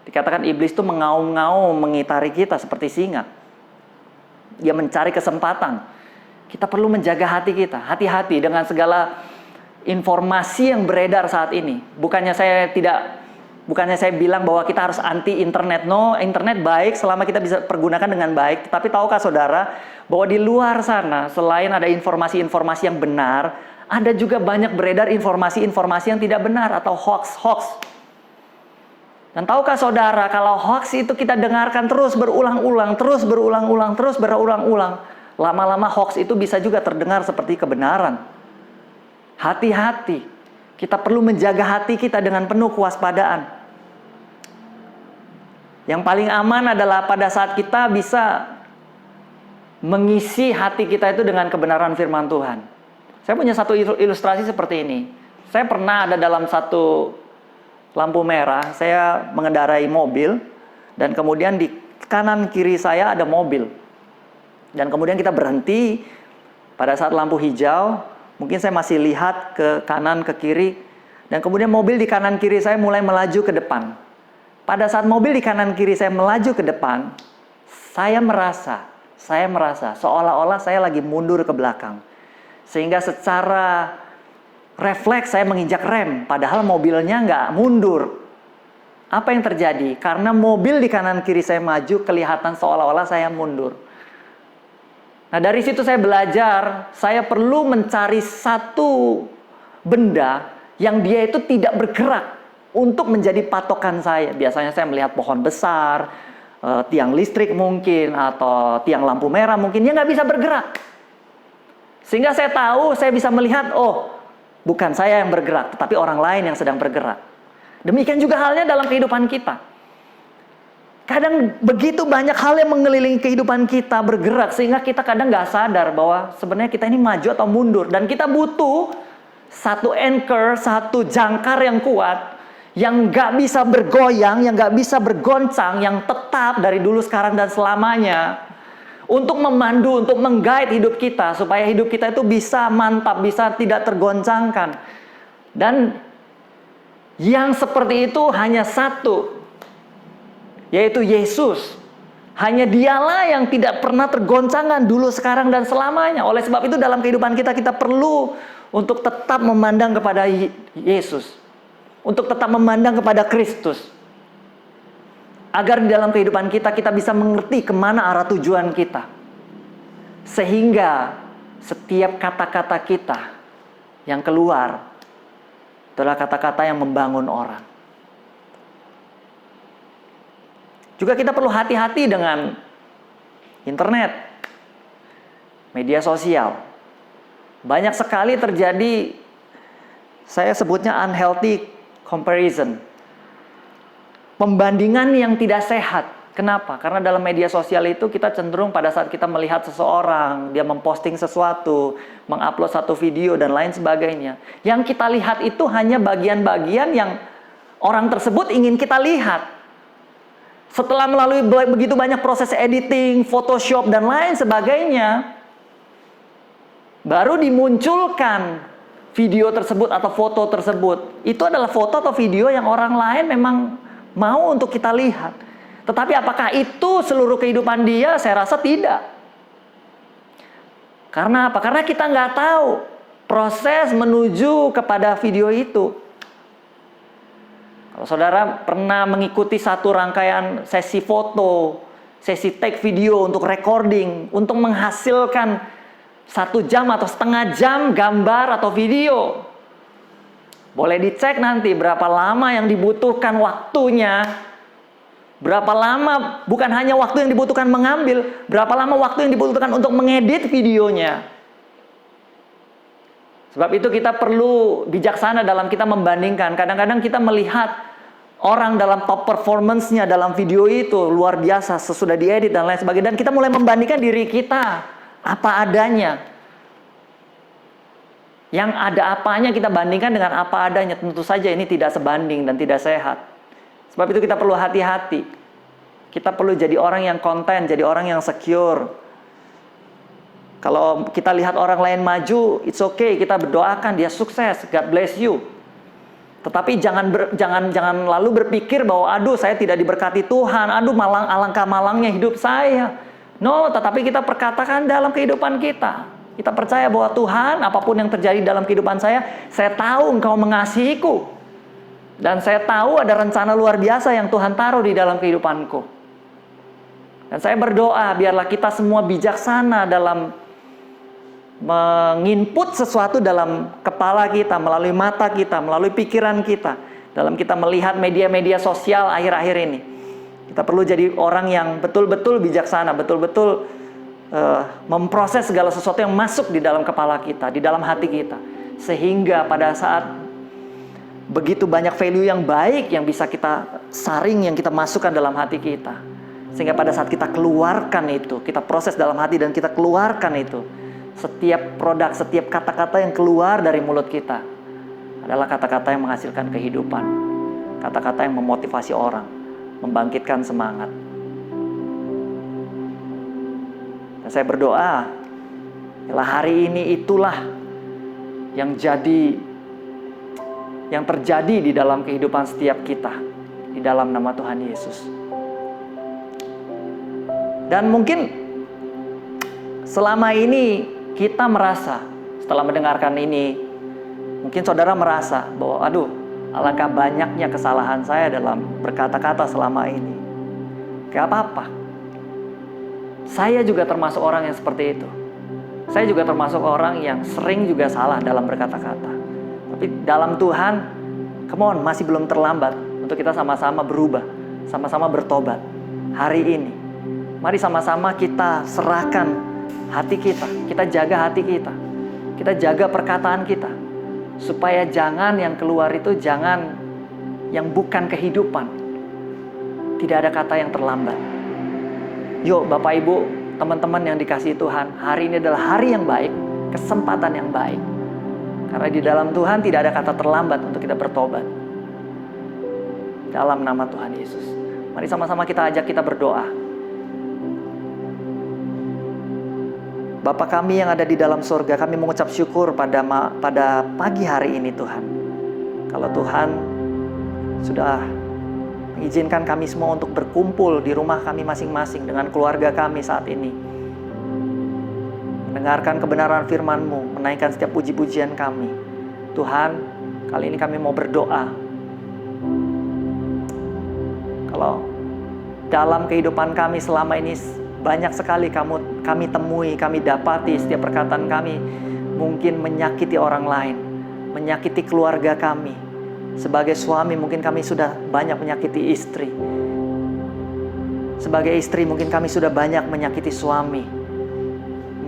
Dikatakan iblis itu mengaum-ngaum mengitari kita seperti singa. Dia mencari kesempatan. Kita perlu menjaga hati kita. Hati-hati dengan segala informasi yang beredar saat ini. Bukannya saya bilang bahwa kita harus anti internet. No, internet baik selama kita bisa pergunakan dengan baik. Tetapi tahukah saudara bahwa di luar sana selain ada informasi-informasi yang benar, ada juga banyak beredar informasi-informasi yang tidak benar atau hoax. Dan tahukah saudara kalau hoax itu kita dengarkan terus berulang-ulang, lama-lama hoax itu bisa juga terdengar seperti kebenaran. Hati-hati. Kita perlu menjaga hati kita dengan penuh kewaspadaan. Yang paling aman adalah pada saat kita bisa mengisi hati kita itu dengan kebenaran firman Tuhan. Saya punya satu ilustrasi seperti ini. Saya pernah ada dalam satu lampu merah, saya mengendarai mobil, dan kemudian di kanan kiri saya ada mobil. Dan kemudian kita berhenti pada saat lampu hijau. Mungkin saya masih lihat ke kanan, ke kiri. Dan kemudian mobil di kanan kiri saya mulai melaju ke depan. Pada saat mobil di kanan kiri saya melaju ke depan, saya merasa seolah-olah saya lagi mundur ke belakang. Sehingga secara refleks saya menginjak rem. Padahal mobilnya nggak mundur. Apa yang terjadi? Karena mobil di kanan kiri saya maju, kelihatan seolah-olah saya mundur. Nah, dari situ saya belajar, saya perlu mencari satu benda yang dia itu tidak bergerak untuk menjadi patokan saya. Biasanya saya melihat pohon besar, tiang listrik mungkin, atau tiang lampu merah mungkin, dia nggak bisa bergerak. Sehingga saya tahu, saya bisa melihat, oh, bukan saya yang bergerak, tetapi orang lain yang sedang bergerak. Demikian juga halnya dalam kehidupan kita. Kadang begitu banyak hal yang mengelilingi kehidupan kita bergerak, sehingga kita kadang nggak sadar bahwa sebenarnya kita ini maju atau mundur. Dan kita butuh satu anchor, satu jangkar yang kuat, yang nggak bisa bergoyang, yang nggak bisa bergoncang, yang tetap dari dulu, sekarang, dan selamanya. Untuk memandu, untuk mengguide hidup kita, supaya hidup kita itu bisa mantap, bisa tidak tergoncangkan. Dan yang seperti itu hanya satu, yaitu Yesus. Hanya dialah yang tidak pernah tergoncangkan dulu, sekarang, dan selamanya. Oleh sebab itu dalam kehidupan kita, kita perlu untuk tetap memandang kepada Yesus. Untuk tetap memandang kepada Kristus. Agar di dalam kehidupan kita, kita bisa mengerti kemana arah tujuan kita. Sehingga setiap kata-kata kita yang keluar adalah kata-kata yang membangun orang. Juga kita perlu hati-hati dengan internet, media sosial. Banyak sekali terjadi, saya sebutnya unhealthy comparison. Pembandingan yang tidak sehat. Kenapa? Karena dalam media sosial itu kita cenderung pada saat kita melihat seseorang, dia memposting sesuatu, mengupload satu video, dan lain sebagainya. Yang kita lihat itu hanya bagian-bagian yang orang tersebut ingin kita lihat. Setelah melalui begitu banyak proses editing, Photoshop, dan lain sebagainya, baru dimunculkan video tersebut atau foto tersebut. Itu adalah foto atau video yang orang lain memang mau untuk kita lihat. Tetapi apakah itu seluruh kehidupan dia? Saya rasa tidak. Karena apa? Karena kita nggak tahu proses menuju kepada video itu. Kalau saudara pernah mengikuti satu rangkaian sesi foto, sesi take video untuk recording, untuk menghasilkan 1 jam atau setengah jam gambar atau video, boleh dicek nanti berapa lama yang dibutuhkan waktunya. Berapa lama, bukan hanya waktu yang dibutuhkan mengambil, berapa lama waktu yang dibutuhkan untuk mengedit videonya. Sebab itu kita perlu bijaksana dalam kita membandingkan. Kadang-kadang kita melihat orang dalam top performance-nya dalam video itu luar biasa, sesudah diedit dan lain sebagainya. Dan kita mulai membandingkan diri kita, apa adanya. Yang ada apanya kita bandingkan dengan apa adanya. Tentu saja ini tidak sebanding dan tidak sehat. Sebab itu kita perlu hati-hati. Kita perlu jadi orang yang konten, jadi orang yang secure. Kalau kita lihat orang lain maju, it's okay, kita berdoakan dia sukses, God bless you. Tetapi jangan lalu berpikir bahwa aduh saya tidak diberkati Tuhan, aduh alangkah malangnya hidup saya. No, tetapi kita perkatakan dalam kehidupan kita. Kita percaya bahwa Tuhan, apapun yang terjadi dalam kehidupan saya tahu Engkau mengasihiku. Dan saya tahu ada rencana luar biasa yang Tuhan taruh di dalam kehidupanku. Dan saya berdoa biarlah kita semua bijaksana dalam menginput sesuatu dalam kepala kita, melalui mata kita, melalui pikiran kita. Dalam kita melihat media-media sosial akhir-akhir ini. Kita perlu jadi orang yang betul-betul bijaksana, betul-betul memproses segala sesuatu yang masuk di dalam kepala kita, di dalam hati kita. Sehingga pada saat begitu banyak value yang baik yang bisa kita saring, yang kita masukkan dalam hati kita. Sehingga pada saat kita keluarkan itu, kita proses dalam hati dan kita keluarkan itu. Setiap produk, setiap kata-kata yang keluar dari mulut kita adalah kata-kata yang menghasilkan kehidupan. Kata-kata yang memotivasi orang, membangkitkan semangat. Dan saya berdoa, hari ini itulah yang terjadi di dalam kehidupan setiap kita, di dalam nama Tuhan Yesus. Dan mungkin selama ini kita merasa, setelah mendengarkan ini, mungkin saudara merasa bahwa aduh, alangkah banyaknya kesalahan saya dalam berkata-kata selama ini. Gak apa-apa. Saya juga termasuk orang yang seperti itu. Saya juga termasuk orang yang sering juga salah dalam berkata-kata. Tapi dalam Tuhan, come on, masih belum terlambat untuk kita sama-sama berubah, sama-sama bertobat. hari ini. Mari sama-sama kita serahkan hati kita, kita jaga hati kita jaga perkataan kita, supaya jangan yang keluar itu jangan yang bukan kehidupan. Tidak ada kata yang terlambat. Yuk Bapak Ibu, teman-teman yang dikasihi Tuhan, hari ini adalah hari yang baik, kesempatan yang baik. Karena di dalam Tuhan tidak ada kata terlambat untuk kita bertobat. Dalam nama Tuhan Yesus. Mari sama-sama kita ajak kita berdoa. Bapa kami yang ada di dalam surga, kami mengucap syukur pada pagi hari ini Tuhan. Kalau Tuhan sudah mengizinkan kami semua untuk berkumpul di rumah kami masing-masing dengan keluarga kami saat ini. Mendengarkan kebenaran firman-Mu, menaikkan setiap puji-pujian kami. Tuhan, kali ini kami mau berdoa. Kalau dalam kehidupan kami selama ini banyak sekali kami temui, kami dapati setiap perkataan kami mungkin menyakiti orang lain, menyakiti keluarga kami. Sebagai suami mungkin kami sudah banyak menyakiti istri. Sebagai istri mungkin kami sudah banyak menyakiti suami,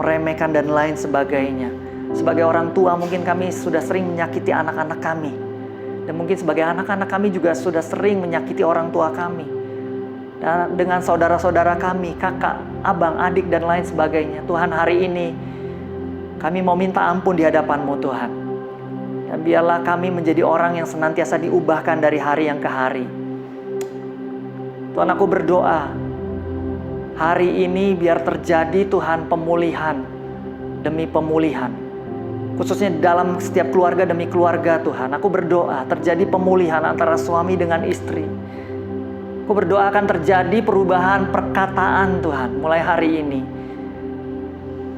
meremehkan dan lain sebagainya. Sebagai orang tua mungkin kami sudah sering menyakiti anak-anak kami. Dan mungkin sebagai anak-anak kami juga sudah sering menyakiti orang tua kami. Dan dengan saudara-saudara kami, kakak, abang, adik, dan lain sebagainya. Tuhan, hari ini kami mau minta ampun di hadapan-Mu Tuhan. Dan biarlah kami menjadi orang yang senantiasa diubahkan dari hari yang ke hari. Tuhan, aku berdoa, hari ini biar terjadi Tuhan pemulihan demi pemulihan. Khususnya dalam setiap keluarga demi keluarga Tuhan. Aku berdoa terjadi pemulihan antara suami dengan istri. Aku berdoa akan terjadi perubahan perkataan Tuhan mulai hari ini.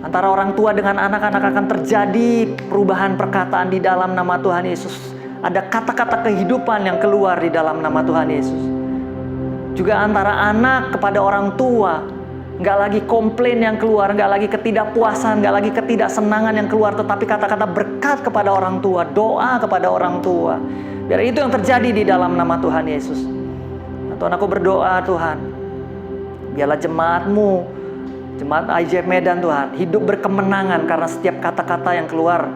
Antara orang tua dengan anak-anak akan terjadi perubahan perkataan di dalam nama Tuhan Yesus. Ada kata-kata kehidupan yang keluar di dalam nama Tuhan Yesus. Juga antara anak kepada orang tua. Nggak lagi komplain yang keluar, nggak lagi ketidakpuasan, nggak lagi ketidaksenangan yang keluar. Tetapi kata-kata berkat kepada orang tua, doa kepada orang tua. Biar itu yang terjadi di dalam nama Tuhan Yesus. Tuhan, aku berdoa Tuhan, biarlah jemaat-Mu, jemaat IJF Medan Tuhan, hidup berkemenangan karena setiap kata-kata yang keluar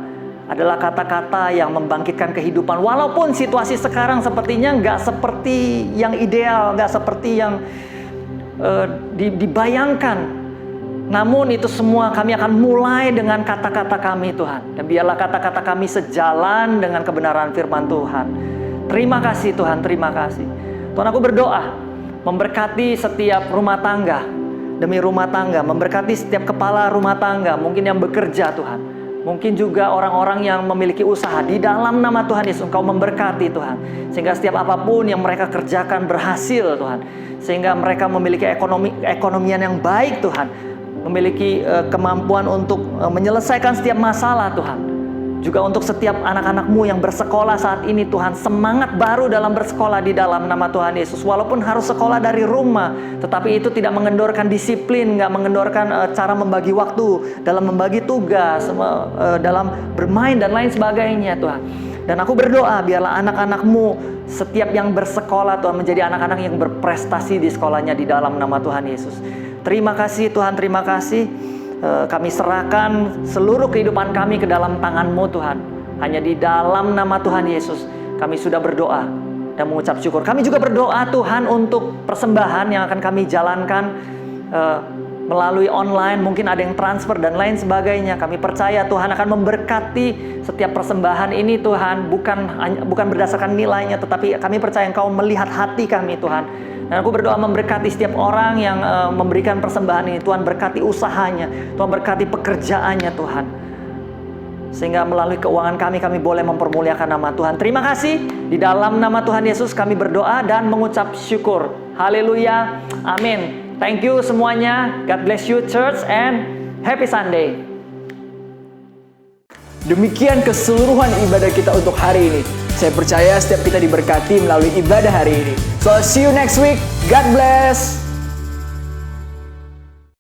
adalah kata-kata yang membangkitkan kehidupan. Walaupun situasi sekarang sepertinya nggak seperti yang ideal, nggak seperti yang dibayangkan. Namun itu semua kami akan mulai dengan kata-kata kami Tuhan. Dan biarlah kata-kata kami sejalan dengan kebenaran firman Tuhan. Terima kasih Tuhan, terima kasih. Tuhan, aku berdoa memberkati setiap rumah tangga demi rumah tangga, memberkati setiap kepala rumah tangga, mungkin yang bekerja Tuhan, mungkin juga orang-orang yang memiliki usaha. Di dalam nama Tuhan Yesus Engkau memberkati Tuhan, sehingga setiap apapun yang mereka kerjakan berhasil Tuhan, sehingga mereka memiliki ekonomian yang baik Tuhan, memiliki kemampuan untuk menyelesaikan setiap masalah Tuhan. Juga untuk setiap anak-anak-Mu yang bersekolah saat ini Tuhan, semangat baru dalam bersekolah di dalam nama Tuhan Yesus. Walaupun harus sekolah dari rumah, tetapi itu tidak mengendorkan disiplin, nggak mengendorkan cara membagi waktu, dalam membagi tugas, dalam bermain dan lain sebagainya Tuhan. Dan aku berdoa biarlah anak-anak-Mu setiap yang bersekolah Tuhan menjadi anak-anak yang berprestasi di sekolahnya di dalam nama Tuhan Yesus. Terima kasih Tuhan, terima kasih. Kami serahkan seluruh kehidupan kami ke dalam tangan-Mu Tuhan. Hanya di dalam nama Tuhan Yesus kami sudah berdoa dan mengucap syukur. Kami juga berdoa Tuhan untuk persembahan yang akan kami jalankan melalui online. Mungkin ada yang transfer dan lain sebagainya. Kami percaya Tuhan akan memberkati setiap persembahan ini Tuhan. Bukan berdasarkan nilainya, tetapi kami percaya Engkau melihat hati kami Tuhan. Dan aku berdoa memberkati setiap orang yang memberikan persembahan ini. Tuhan berkati usahanya, Tuhan berkati pekerjaannya Tuhan. Sehingga melalui keuangan kami boleh mempermuliakan nama Tuhan. Terima kasih. Di dalam nama Tuhan Yesus kami berdoa dan mengucap syukur. Haleluya. Amin. Thank you semuanya. God bless you church and happy Sunday.
Demikian keseluruhan ibadah kita untuk hari ini. Saya percaya setiap kita diberkati melalui ibadah hari ini. So see you next week. God bless.